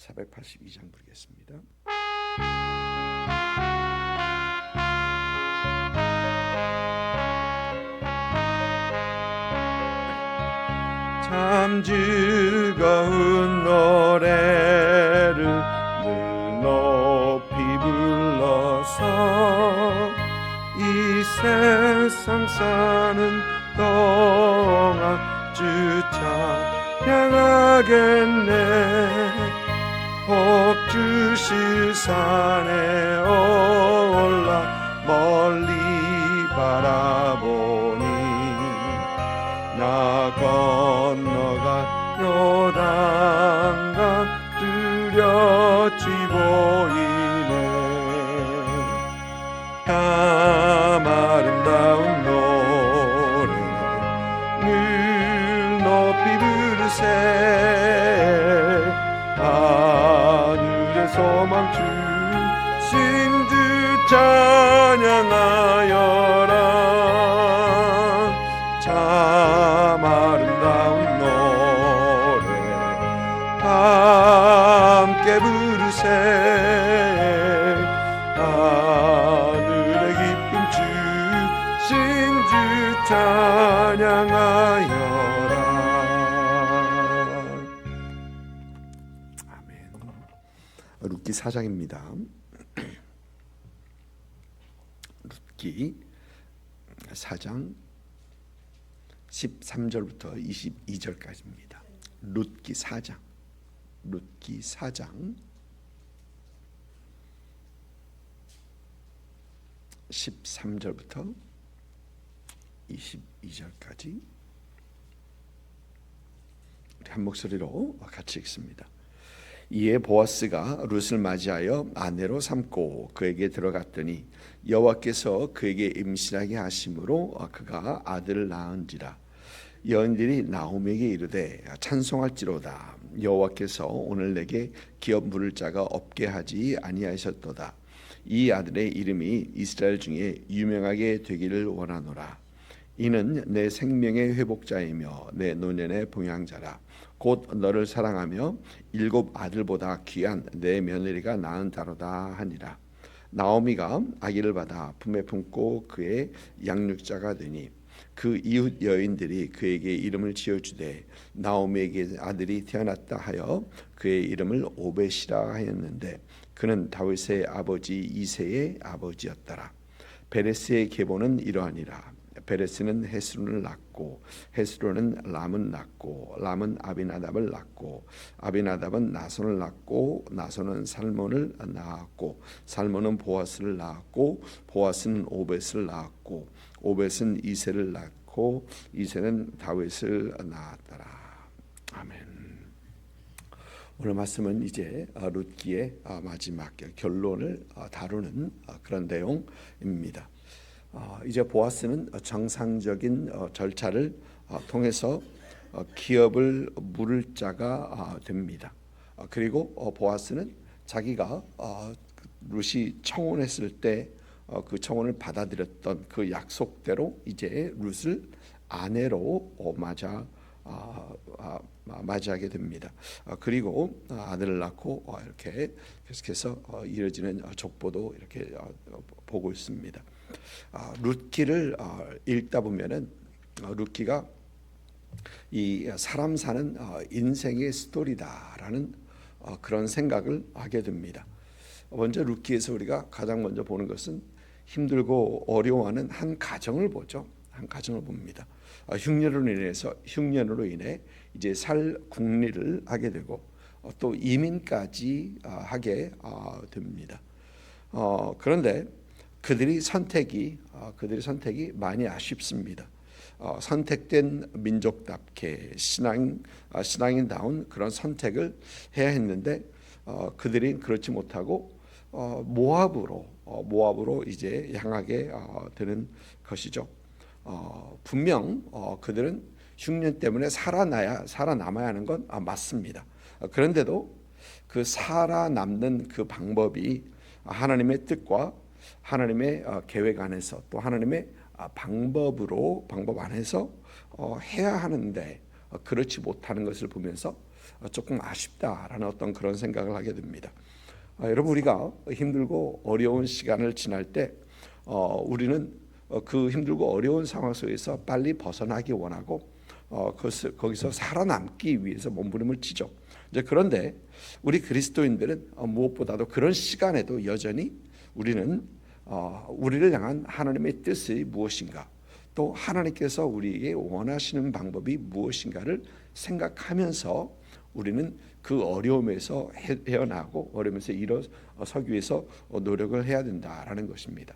482장 부르겠습니다. 참 즐거운 노래를 늘 높이 불러서 이 세상 사는 동안 주 찬양하겠네. 복 주실 산에 올라 멀리 바라보니 나 건너간 요단강 뚜렷이 보이네. 참 아름다운 노래 늘 높이 부르세. 하늘의 소망 주신 주 찬양하여라. 참 아름다운 노래 함께 부르세. 하늘의 기쁨 주신 주 찬양하여라. 아멘. 룻기 4장입니다. 룻기 4장 13절부터 22절까지입니다. 룻기 4장 13절부터 22절까지 우리 한 목소리로 같이 읽습니다. 이에 보아스가 룻을 맞이하여 아내로 삼고 그에게 들어갔더니 여호와께서 그에게 임신하게 하심으로 그가 아들을 낳은지라. 여인들이 나오미에게 이르되 찬송할지로다. 여호와께서 오늘 내게 기업 물을 자가 없게 하지 아니하셨도다. 이 아들의 이름이 이스라엘 중에 유명하게 되기를 원하노라. 이는 내 생명의 회복자이며 내 노년의 봉양자라. 곧 너를 사랑하며 7 아들보다 귀한 내 며느리가 낳은 자로다 하니라. 나오미가 아기를 받아 품에 품고 그의 양육자가 되니 그 이웃 여인들이 그에게 이름을 지어주되 나오미에게 아들이 태어났다 하여 그의 이름을 오벳이라 하였는데 그는 다윗의 아버지 이새의 아버지였더라. 베레스의 계보는 이러하니라. 베레스는 헤스론을 낳고 헤스론은 람을 낳고 람은 아비나답을 낳고 아비나답은 나손을 낳고 나손은 살몬을 낳았고 살몬은 보아스를 낳았고 보아스는 오벳을 낳았고 오벳은 이새를 낳고 이새는 다윗을 낳았더라. 아멘. 오늘 말씀은 이제 룻기의 마지막 결론을 다루는 그런 내용입니다. 이제 보아스는 정상적인 절차를 통해서 기업을 물을 자가 됩니다. 그리고 보아스는 자기가 룻이 청혼했을 때 그 청혼을 받아들였던 그 약속대로 이제 룻을 아내로 맞이하게 됩니다. 그리고 아들을 낳고 이렇게 계속해서 이어지는 족보도 이렇게 보고 있습니다. 룻기를 읽다 보면은 룻기가 이 사람 사는 인생의 스토리다라는 그런 생각을 하게 됩니다. 먼저 룻기에서 우리가 가장 먼저 보는 것은 힘들고 어려워하는 한 가정을 보죠. 한 가정을 봅니다. 흉년으로 인해 이제 살 궁리를 하게 되고 또 이민까지 하게 됩니다. 그런데 그들의 선택이 많이 아쉽습니다. 선택된 민족답게 신앙인다운 그런 선택을 해야 했는데 그들이 그렇지 못하고 모압으로 이제 향하게 되는 것이죠. 분명 그들은 흉년 때문에 살아남아야 하는 건 맞습니다. 그런데도 그 살아남는 그 방법이 하나님의 뜻과 하나님의 계획 안에서 또 하나님의 방법 안에서 해야 하는데 그렇지 못하는 것을 보면서 조금 아쉽다라는 어떤 그런 생각을 하게 됩니다. 여러분, 우리가 힘들고 어려운 시간을 지날 때 우리는 그 힘들고 어려운 상황 속에서 빨리 벗어나기 원하고 거기서 살아남기 위해서 몸부림을 치죠. 그런데 우리 그리스도인들은 무엇보다도 그런 시간에도 여전히 우리는 우리를 향한 하나님의 뜻이 무엇인가, 또 하나님께서 우리에게 원하시는 방법이 무엇인가를 생각하면서 우리는 그 어려움에서 헤어나고 어려움에서 일어서기 위해서 노력을 해야 된다라는 것입니다.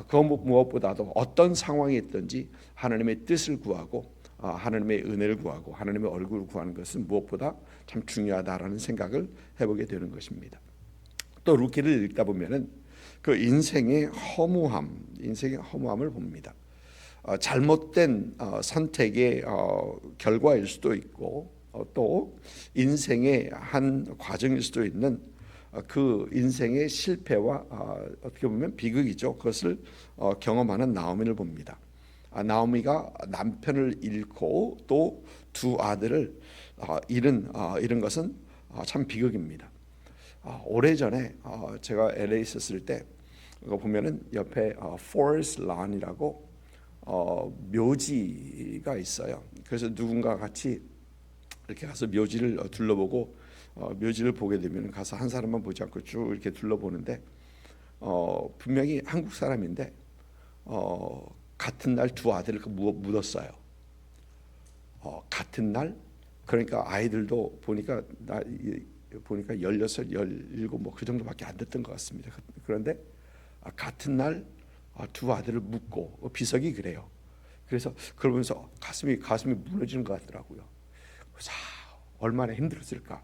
그 무엇보다도 어떤 상황이 있든지 하나님의 뜻을 구하고 하나님의 은혜를 구하고 하나님의 얼굴을 구하는 것은 무엇보다 참 중요하다라는 생각을 해보게 되는 것입니다. 또 루키를 읽다 보면은 그 인생의 허무함을 봅니다. 잘못된 선택의 결과일 수도 있고 또 인생의 한 과정일 수도 있는 그 인생의 실패와 어떻게 보면 비극이죠. 그것을 경험하는 나오미를 봅니다. 나오미가 남편을 잃고 또 두 아들을 잃은 것은 참 비극입니다. 오래전에 제가 LA 있었을 때 그거 보면은 옆에 Forest Lawn이라고 묘지가 있어요. 그래서 누군가 같이 이렇게 가서 묘지를 둘러보고 묘지를 보게 되면 가서 한 사람만 보지 않고 쭉 이렇게 둘러보는데 분명히 한국 사람인데 같은 날 두 아들을 묻었어요. 같은 날, 그러니까 아이들도 보니까 16, 17 뭐 그 정도밖에 안 됐던 것 같습니다. 그런데 같은 날 두 아들을 묻고 비석이 그래요. 그래서 그러면서 가슴이 무너지는 것 같더라고요. 그래서 얼마나 힘들었을까.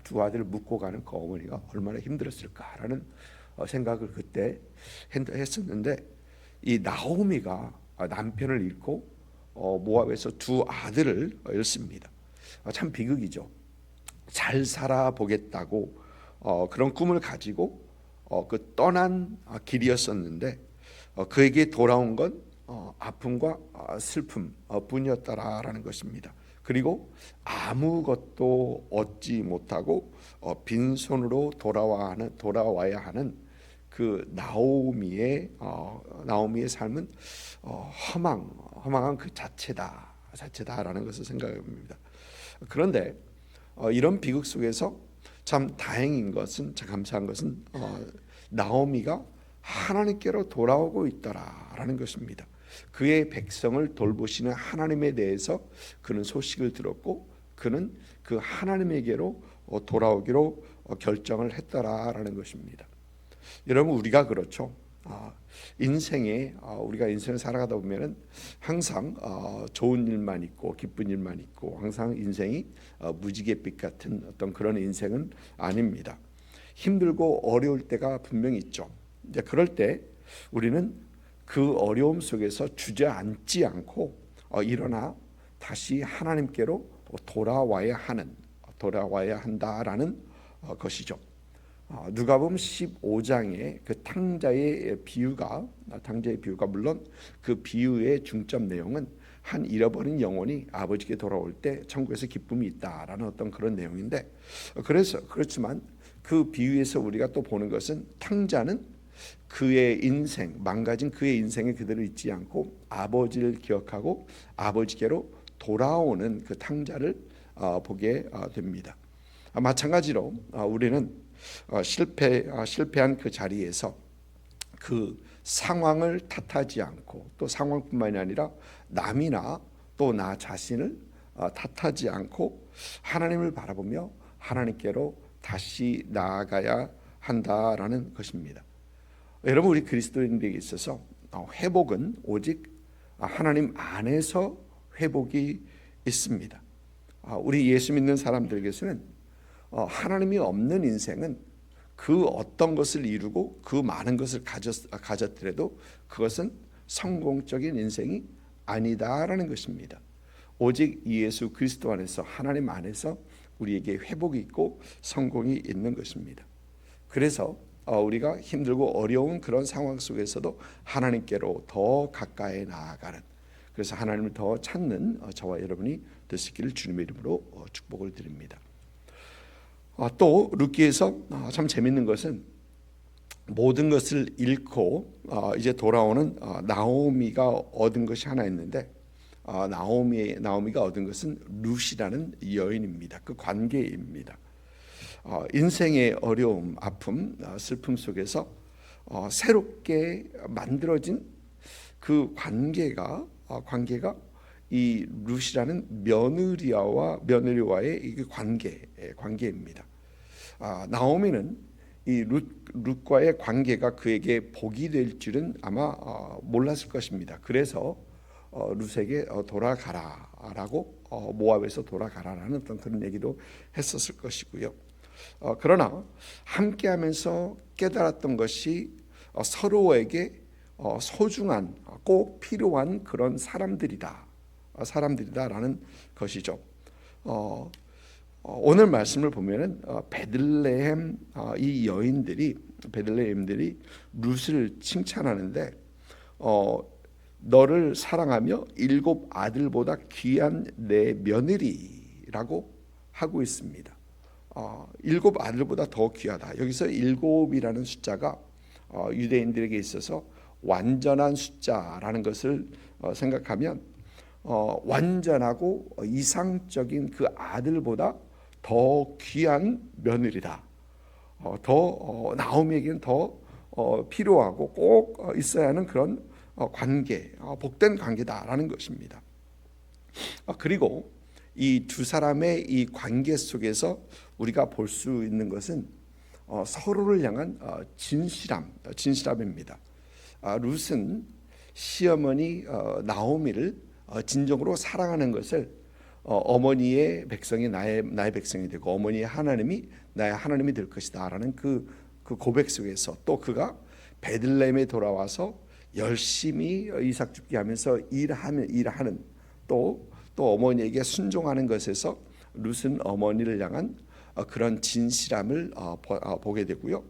두 아들을 묻고 가는 그 어머니가 얼마나 힘들었을까라는 생각을 그때 했었는데, 이 나오미가 남편을 잃고 모압에서 두 아들을 잃습니다. 참 비극이죠. 잘 살아보겠다고 그런 꿈을 가지고 그 떠난 길이었었는데 그에게 돌아온 건 아픔과 슬픔 뿐이었다라는 것입니다. 그리고 아무것도 얻지 못하고 빈손으로 돌아와야 하는 그 나오미의 삶은 허망한 그 자체다라는 것을 생각합니다. 그런데 이런 비극 속에서 참 다행인 것은, 참 감사한 것은 나오미가 하나님께로 돌아오고 있더라라는 것입니다. 그의 백성을 돌보시는 하나님에 대해서 그는 소식을 들었고 그는 그 하나님에게로 돌아오기로 결정을 했더라라는 것입니다. 여러분, 우리가 그렇죠. 우리가 인생을 살아가다 보면은 항상 좋은 일만 있고 기쁜 일만 있고 항상 인생이 무지갯빛 같은 어떤 그런 인생은 아닙니다. 힘들고 어려울 때가 분명히 있죠. 이제 그럴 때 우리는 그 어려움 속에서 주저앉지 않고 일어나 다시 하나님께로 돌아와야 한다라는 것이죠. 누가복음 15장의 그 탕자의 비유가 물론 그 비유의 중점 내용은 한 잃어버린 영혼이 아버지께 돌아올 때 천국에서 기쁨이 있다라는 어떤 그런 내용인데, 그렇지만 그 비유에서 우리가 또 보는 것은 탕자는 그의 인생, 망가진 그의 인생에 그대로 있지 않고 아버지를 기억하고 아버지께로 돌아오는 그 탕자를 보게 됩니다. 마찬가지로 우리는 실패한 그 자리에서 그 상황을 탓하지 않고, 또 상황뿐만이 아니라 남이나 또 나 자신을 탓하지 않고 하나님을 바라보며 하나님께로 다시 나아가야 한다라는 것입니다. 여러분, 우리 그리스도인들에게 있어서 회복은 오직 하나님 안에서 회복이 있습니다. 우리 예수 믿는 사람들에게서는 하나님이 없는 인생은 그 어떤 것을 이루고 그 많은 것을 가졌더라도 그것은 성공적인 인생이 아니다라는 것입니다. 오직 예수 그리스도 안에서, 하나님 안에서 우리에게 회복이 있고 성공이 있는 것입니다. 그래서 우리가 힘들고 어려운 그런 상황 속에서도 하나님께로 더 가까이 나아가는, 그래서 하나님을 더 찾는 저와 여러분이 되시기를 주님의 이름으로 축복을 드립니다. 또 룻기에서 참 재밌는 것은 모든 것을 잃고 이제 돌아오는 나오미가 얻은 것이 하나 있는데, 나오미가 얻은 것은 룻이라는 여인입니다. 그 관계입니다. 인생의 어려움, 아픔, 슬픔 속에서 새롭게 만들어진 그 관계가 이 룻이라는 며느리와의 이 관계입니다. 나오미는 이 룻과의 관계가 그에게 복이 될 줄은 아마 몰랐을 것입니다. 그래서 룻에게 돌아가라라고, 모압에서 돌아가라라는 어떤 그런 얘기도 했었을 것이고요. 그러나 함께하면서 깨달았던 것이 서로에게 소중한, 꼭 필요한 그런 사람들이다라는 것이죠. 오늘 말씀을 보면은 베들레헴 이 베들레헴들이 룻을 칭찬하는데, 너를 사랑하며 7 아들보다 귀한 내 며느리라고 하고 있습니다. 7 아들보다 더 귀하다. 여기서 7이라는 숫자가 유대인들에게 있어서 완전한 숫자라는 것을 생각하면, 완전하고 이상적인 그 아들보다 더 귀한 며느리다. 나오미에게는 더 필요하고 꼭 있어야 하는 그런 관계, 복된 관계다라는 것입니다. 그리고 이 두 사람의 이 관계 속에서 우리가 볼 수 있는 것은 서로를 향한 진실함입니다. 룻은 시어머니 나오미를 진정으로 사랑하는 것을, 어머니의 백성이 나의 백성이 되고 어머니의 하나님이 나의 하나님이 될 것이다라는 그 고백 속에서, 또 그가 베들레헴에 돌아와서 열심히 이삭 죽게 하면서 일하는 또 어머니에게 순종하는 것에서 룻은 어머니를 향한 그런 진실함을 보게 되고요.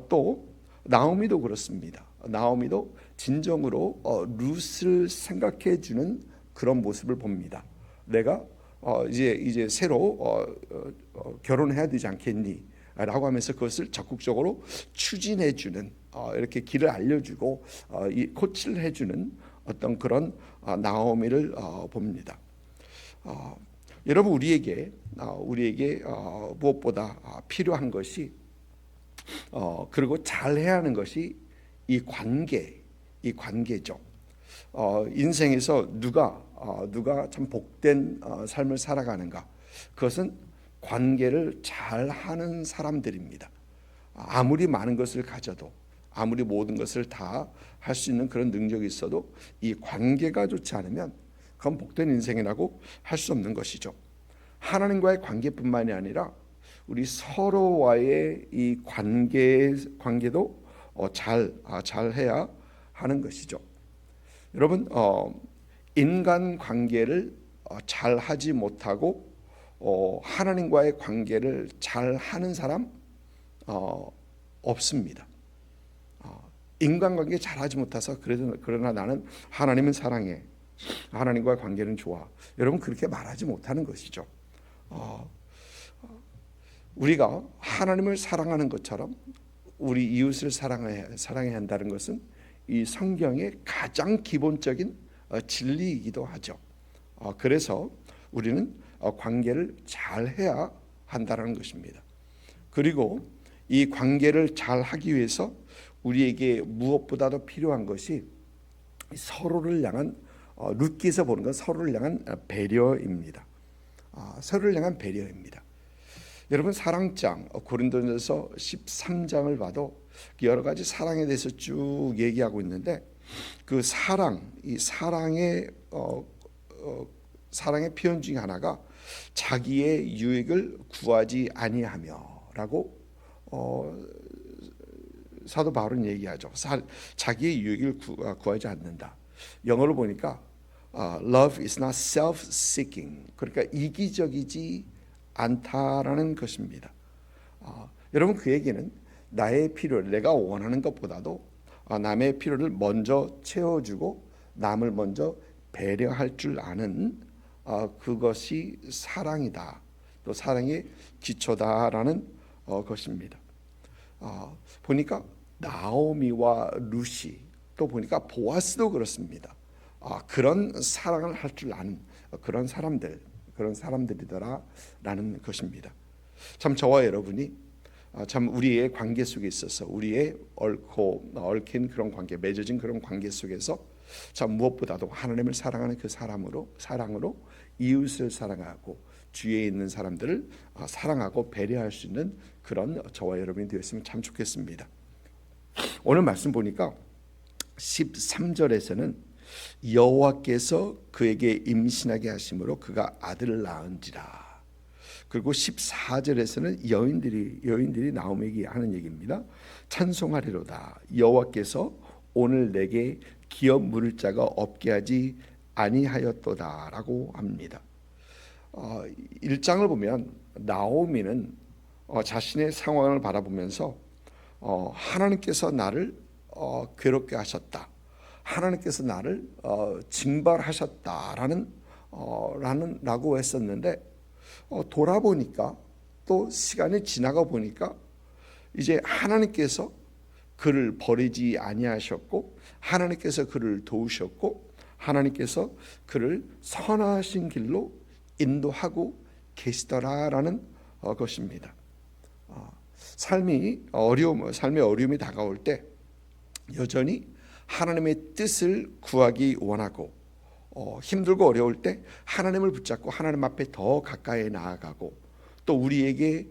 또 나오미도 그렇습니다. 나오미도 진정으로 룻을 생각해 주는 그런 모습을 봅니다. 내가 이제 새로 결혼해야 되지 않겠니? 라고 하면서 그것을 적극적으로 추진해 주는, 이렇게 길을 알려주고 코치를 해주는 어떤 그런 나오미를 봅니다. 여러분, 우리에게 무엇보다 필요한 것이, 그리고 잘해야 하는 것이 이 관계죠. 인생에서 누가 참 복된 삶을 살아가는가? 그것은 관계를 잘하는 사람들입니다. 아무리 많은 것을 가져도, 아무리 모든 것을 다 할 수 있는 그런 능력이 있어도 이 관계가 좋지 않으면 그건 복된 인생이라고 할 수 없는 것이죠. 하나님과의 관계뿐만이 아니라 우리 서로와의 이 관계도 잘해야 하는 것이죠. 여러분, 인간 관계를 잘 하지 못하고 하나님과의 관계를 잘 하는 사람 없습니다. 인간관계 잘하지 못해서 그러나 나는 하나님은 사랑해, 하나님과의 관계는 좋아, 여러분 그렇게 말하지 못하는 것이죠. 우리가 하나님을 사랑하는 것처럼 우리 이웃을 사랑해야 한다는 것은 이 성경의 가장 기본적인 진리이기도 하죠. 그래서 우리는 관계를 잘해야 한다는 것입니다. 그리고 이 관계를 잘하기 위해서 우리에게 무엇보다도 필요한 것이 서로를 향한, 룻기에서 보는 건 서로를 향한 배려입니다. 서로를 향한 배려입니다. 여러분, 사랑장 고린도전서 13장을 봐도 여러 가지 사랑에 대해서 쭉 얘기하고 있는데, 그 이 사랑의 표현 중에 하나가 자기의 유익을 구하지 아니하며라고 사도 바울은 얘기하죠. 자기의 유익을 구하지 않는다. 영어로 보니까 love is not self-seeking, 그러니까 이기적이지 않다라는 것입니다. 여러분, 그 얘기는 나의 필요를, 내가 원하는 것보다도 남의 필요를 먼저 채워주고 남을 먼저 배려할 줄 아는 그것이 사랑이다. 또 사랑의 기초다라는 것입니다. 보니까 나오미와 루시 또 보니까 보아스도 그렇습니다. 그런 사랑을 할 줄 아는 그런 사람들이더라라는 것입니다. 참 저와 여러분이 참 우리의 관계 속에 있어서 우리의 얽힌 그런 관계, 맺어진 그런 관계 속에서 참 무엇보다도 하나님을 사랑하는 그 사랑으로 이웃을 사랑하고 주위에 있는 사람들을 사랑하고 배려할 수 있는 그런 저와 여러분이 되었으면 참 좋겠습니다. 오늘 말씀 보니까 13절에서는 여호와께서 그에게 임신하게 하심으로 그가 아들을 낳은지라. 그리고 14절에서는 여인들이 나오미에게 하는 얘기입니다. 찬송하리로다. 여호와께서 오늘 내게 기업 물을 자가 없게 하지 아니하였도다라고 합니다. 1장을 보면 나오미는 자신의 상황을 바라보면서 하나님께서 나를 괴롭게 하셨다. 하나님께서 나를 징벌하셨다라는 라고 했었는데 돌아보니까 또 시간이 지나가 보니까 이제 하나님께서 그를 버리지 아니하셨고 하나님께서 그를 도우셨고 하나님께서 그를 선하신 길로 인도하고 계시더라라는 것입니다. 삶의 어려움이 다가올 때 여전히 하나님의 뜻을 구하기 원하고 힘들고 어려울 때 하나님을 붙잡고 하나님 앞에 더 가까이 나아가고 또 우리에게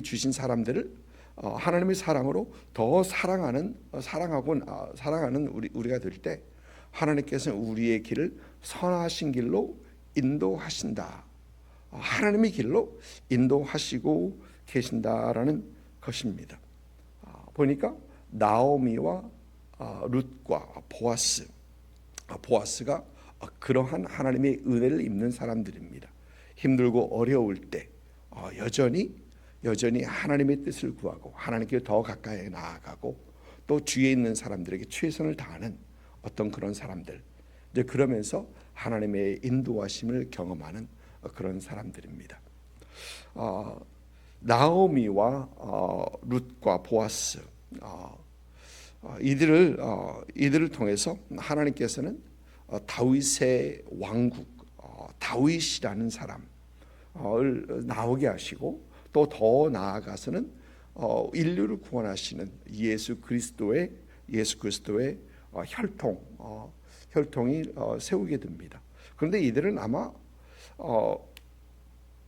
주신 사람들을 하나님의 사랑으로 더 사랑하는 우리가 될 때 하나님께서는 우리의 길을 선하신 길로 인도하신다. 하나님의 길로 인도하시고 계신다라는 것입니다. 보니까 나오미와 룻과 보아스가 그러한 하나님의 은혜를 입는 사람들입니다. 힘들고 어려울 때 여전히 하나님의 뜻을 구하고 하나님께 더 가까이 나아가고 또 주위에 있는 사람들에게 최선을 다하는 어떤 그런 사람들, 이제 그러면서 하나님의 인도하심을 경험하는 그런 사람들입니다. 나오미와 룻과 보아스 이들을 통해서 하나님께서는 다윗의 왕국 다윗이라는 사람을 나오게 하시고 또 더 나아가서는 인류를 구원하시는 예수 그리스도의 혈통이 세우게 됩니다. 그런데 이들은 아마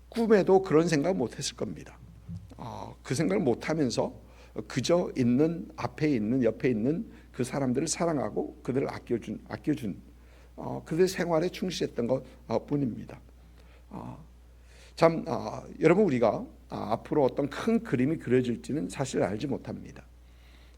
꿈에도 그런 생각 못했을 겁니다. 그 생각을 못하면서 그저 옆에 있는 그 사람들을 사랑하고 그들을 아껴준 그들의 생활에 충실했던 것 뿐입니다. 여러분 우리가 앞으로 어떤 큰 그림이 그려질지는 사실 알지 못합니다.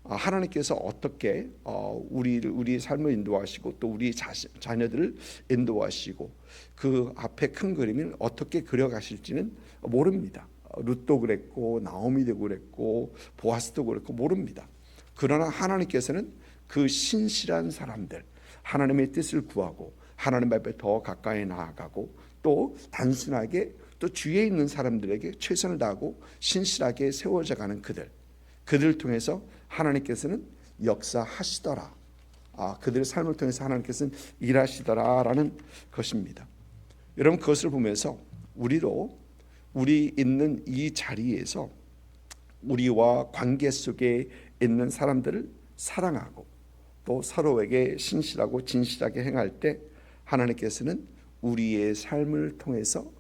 하나님께서 어떻게 우리의 삶을 인도하시고 또 우리 자녀들을 인도하시고 그 앞에 큰 그림을 어떻게 그려가실지는 모릅니다. 룻도 그랬고 나오미도 그랬고 보아스도 그랬고 모릅니다. 그러나 하나님께서는 그 신실한 사람들, 하나님의 뜻을 구하고 하나님 앞에 더 가까이 나아가고 또 단순하게 또 주위에 있는 사람들에게 최선을 다하고 신실하게 세워져가는 그들을 통해서 하나님께서는 역사하시더라. 그들의 삶을 통해서 하나님께서는 일하시더라라는 것입니다. 여러분 그것을 보면서 우리 있는 이 자리에서 우리와 관계 속에 있는 사람들을 사랑하고 또 서로에게 신실하고 진실하게 행할 때 하나님께서는 우리의 삶을 통해서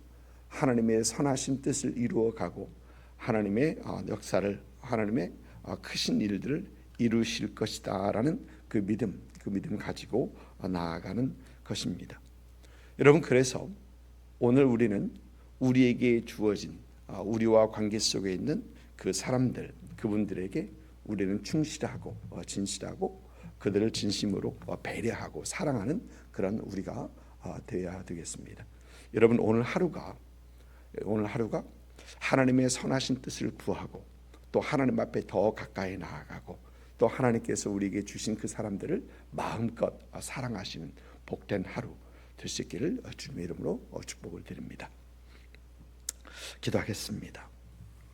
하나님의 선하신 뜻을 이루어가고 하나님의 역사를 하나님의 크신 일들을 이루실 것이다라는 그 믿음 가지고 나아가는 것입니다. 여러분 그래서 오늘 우리는 우리에게 주어진 우리와 관계 속에 있는 그 사람들 그분들에게 우리는 충실하고 진실하고 그들을 진심으로 배려하고 사랑하는 그런 우리가 되어야 되겠습니다. 여러분 오늘 하루가 하나님의 선하신 뜻을 구하고 또 하나님 앞에 더 가까이 나아가고 또 하나님께서 우리에게 주신 그 사람들을 마음껏 사랑하시는 복된 하루 될 수 있기를 주님의 이름으로 축복을 드립니다. 기도하겠습니다.